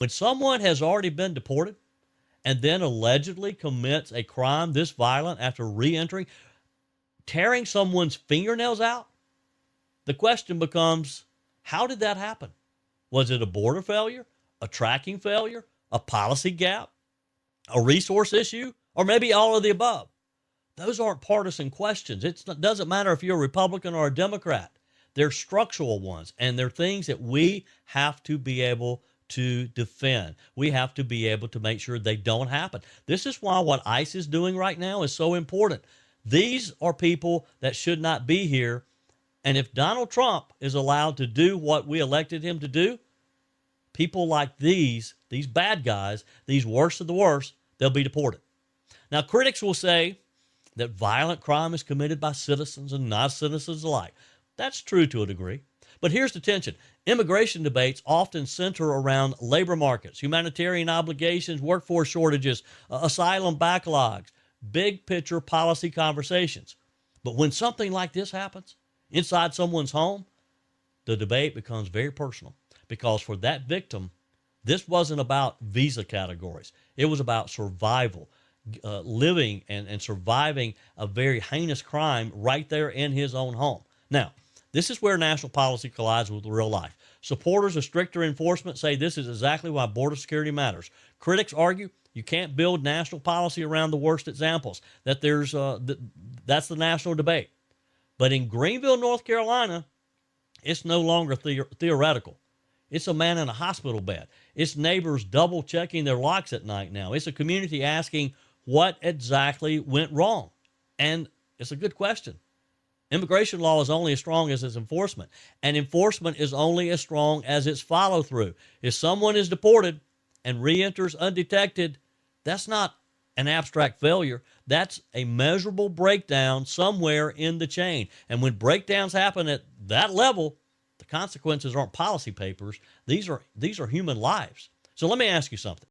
When someone has already been deported and then allegedly commits a crime this violent after re-entering, tearing someone's fingernails out, the question becomes, how did that happen? Was it a border failure, a tracking failure, a policy gap, a resource issue, or maybe all of the above? Those aren't partisan questions. It doesn't matter if you're a Republican or a Democrat. They're structural ones, and they're things that we have to be able to defend. We have to be able to make sure they don't happen. This is why what ICE is doing right now is so important. These are people that should not be here. And if Donald Trump is allowed to do what we elected him to do, people like these bad guys, these worst of the worst, they'll be deported. Now, critics will say that violent crime is committed by citizens and non-citizens alike. That's true to a degree. But here's the tension. Immigration debates often center around labor markets, humanitarian obligations, workforce shortages, asylum backlogs, big picture policy conversations. But when something like this happens inside someone's home, the debate becomes very personal, because for that victim, this wasn't about visa categories. It was about survival, living and surviving a very heinous crime right there in his own home. Now, this is where national policy collides with real life. Supporters of stricter enforcement say this is exactly why border security matters. Critics argue you can't build national policy around the worst examples, that that's the national debate. But in Greenville, North Carolina, it's no longer theoretical. It's a man in a hospital bed. It's neighbors double checking their locks at night now. It's a community asking what exactly went wrong. And it's a good question. Immigration law is only as strong as its enforcement, and enforcement is only as strong as its follow through. If someone is deported and re-enters undetected, that's not an abstract failure. That's a measurable breakdown somewhere in the chain. And when breakdowns happen at that level, the consequences aren't policy papers. These are human lives. So let me ask you something.